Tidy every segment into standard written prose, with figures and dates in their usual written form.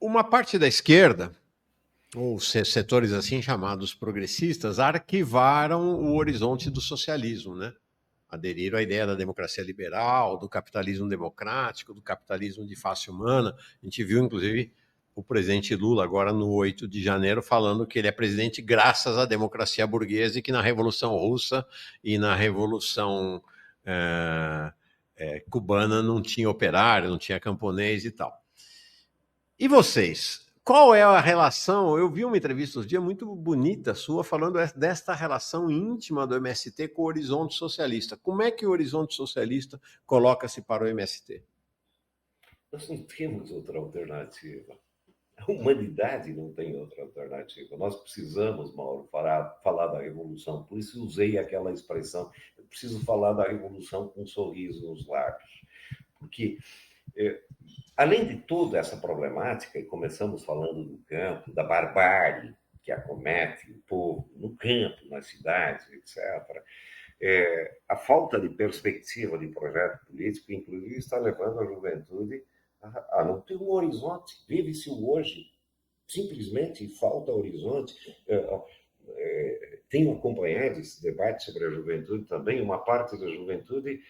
Uma parte da esquerda, ou setores assim chamados progressistas, arquivaram o horizonte do socialismo, né? Aderiram à ideia da democracia liberal, do capitalismo democrático, do capitalismo de face humana. A gente viu, inclusive, o presidente Lula, agora no 8 de janeiro, falando que ele é presidente graças à democracia burguesa e que na Revolução Russa e na Revolução cubana não tinha operário, não tinha camponês e tal. E vocês? Qual é a relação? Eu vi uma entrevista outro dia muito bonita sua falando desta relação íntima do MST com o horizonte socialista. Como é que o horizonte socialista coloca-se para o MST? Nós não temos outra alternativa. A humanidade não tem outra alternativa. Nós precisamos, Mauro, falar da revolução. Por isso usei aquela expressão. Eu preciso falar da revolução com um sorriso nos lábios. Porque além de toda essa problemática, e começamos falando do campo, da barbárie que acomete o povo no campo, nas cidades, etc., a falta de perspectiva de projeto político, inclusive, está levando a juventude a não ter um horizonte. Vive-se o hoje, simplesmente falta horizonte. Tenho acompanhado esse debate sobre a juventude também. Uma parte da juventude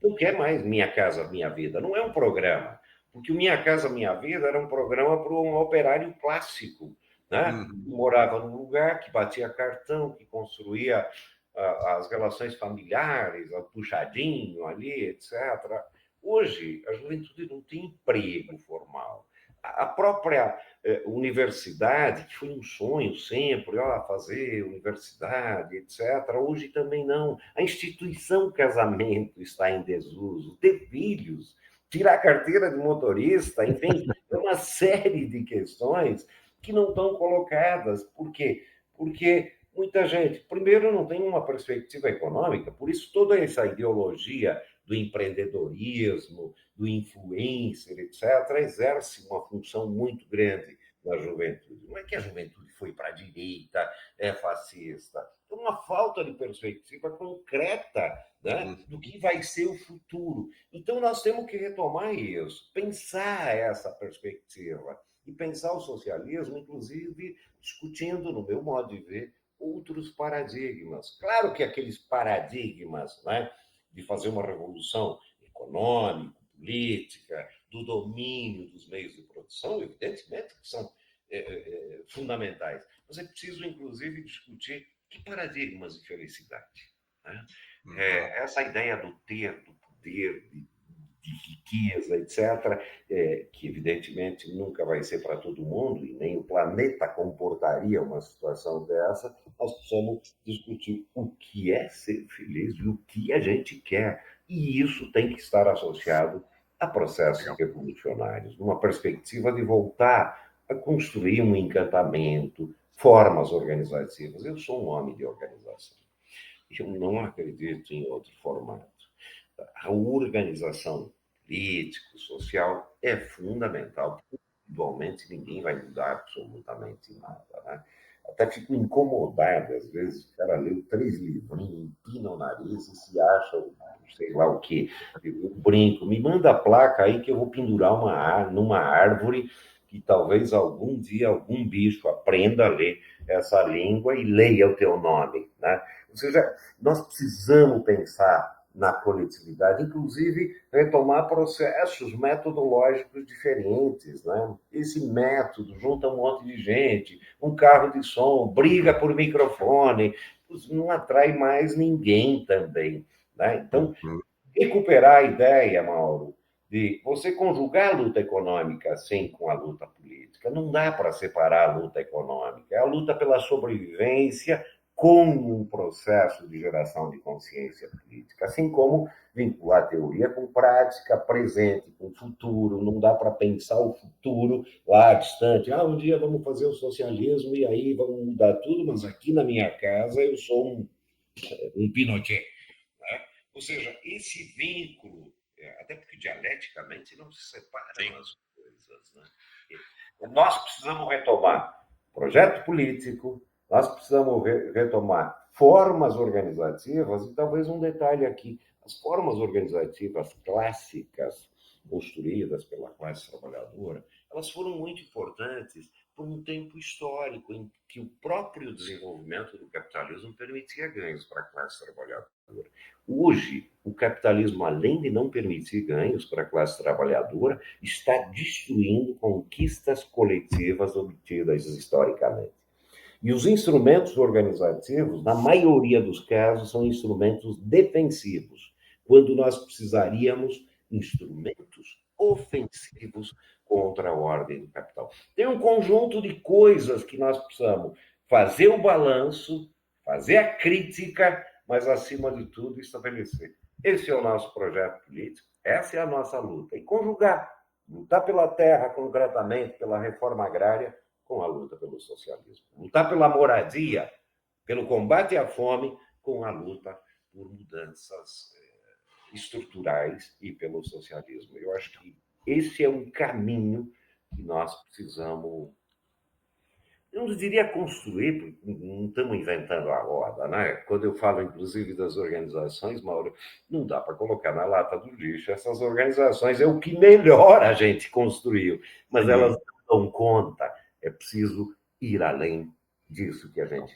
não quer mais Minha Casa Minha Vida. Não é um programa, porque o Minha Casa Minha Vida era um programa para um operário clássico, né? Que morava num lugar, que batia cartão, que construía as relações familiares, o puxadinho ali, etc. Hoje, a juventude não tem emprego formal. A própria universidade, que foi um sonho sempre, fazer universidade, etc., hoje também não. A instituição casamento está em desuso. Ter filhos, tirar a carteira de motorista, enfim, é uma série de questões que não estão colocadas. Por quê? Porque muita gente, primeiro, não tem uma perspectiva econômica, por isso toda essa ideologia do empreendedorismo, do influencer, etc., exerce uma função muito grande na juventude. Não é que a juventude foi para a direita, é fascista. É uma falta de perspectiva concreta, né, do que vai ser o futuro. Então, nós temos que retomar isso, pensar essa perspectiva e pensar o socialismo, inclusive, discutindo, no meu modo de ver, outros paradigmas. Claro que aqueles paradigmas, né, de fazer uma revolução econômica, política, do domínio dos meios de produção, evidentemente que são fundamentais. Mas é preciso, inclusive, discutir que paradigmas de felicidade. Né? Essa ideia do ter, do poder, de riqueza, etc., que evidentemente nunca vai ser para todo mundo, e nem o planeta comportaria uma situação dessa, nós precisamos discutir o que é ser feliz e o que a gente quer. E isso tem que estar associado a processos revolucionários, numa perspectiva de voltar a construir um encantamento, formas organizativas. Eu sou um homem de organização. Eu não acredito em outro formato. A organização político, social é fundamental. Individualmente, ninguém vai mudar absolutamente nada. Né? Até fico incomodado, às vezes, o cara leu 3 livrinhos, empina o nariz e se acha, sei lá o quê. Eu brinco, me manda a placa aí que eu vou pendurar numa árvore que talvez algum dia algum bicho aprenda a ler essa língua e leia o teu nome. Né? Ou seja, nós precisamos pensar na coletividade, inclusive retomar processos metodológicos diferentes. Né? Esse método junta um monte de gente, um carro de som, briga por microfone, não atrai mais ninguém também. Né? Então, recuperar a ideia, Mauro, de você conjugar a luta econômica assim com a luta política. Não dá para separar a luta econômica. É a luta pela sobrevivência como um processo de geração de consciência política, assim como vincular teoria com prática, presente com futuro. Não dá para pensar o futuro lá distante. Um dia vamos fazer o socialismo e aí vamos mudar tudo, mas aqui na minha casa eu sou um Pinochet. Né? Ou seja, esse vínculo, até porque dialeticamente não se separam as coisas. Né? Nós precisamos retomar projeto político, nós precisamos retomar formas organizativas, e talvez um detalhe aqui: as formas organizativas clássicas construídas pela classe trabalhadora, elas foram muito importantes por um tempo histórico em que o próprio desenvolvimento do capitalismo permitia ganhos para a classe trabalhadora. Hoje, o capitalismo, além de não permitir ganhos para a classe trabalhadora, está destruindo conquistas coletivas obtidas historicamente. E os instrumentos organizativos, na maioria dos casos, são instrumentos defensivos, quando nós precisaríamos instrumentos ofensivos contra a ordem do capital. Tem um conjunto de coisas que nós precisamos fazer o balanço, fazer a crítica, mas, acima de tudo, estabelecer. Esse é o nosso projeto político, essa é a nossa luta. E conjugar, lutar pela terra concretamente, pela reforma agrária, com a luta pelo socialismo. Lutar pela moradia, pelo combate à fome, com a luta por mudanças estruturais e pelo socialismo. Eu acho que esse é um caminho que nós precisamos, eu não diria construir, porque não estamos inventando a roda, né? Quando eu falo, inclusive, das organizações, Mauro, não dá para colocar na lata do lixo essas organizações, é o que melhor a gente construiu, mas elas não dão conta, é preciso ir além disso que a gente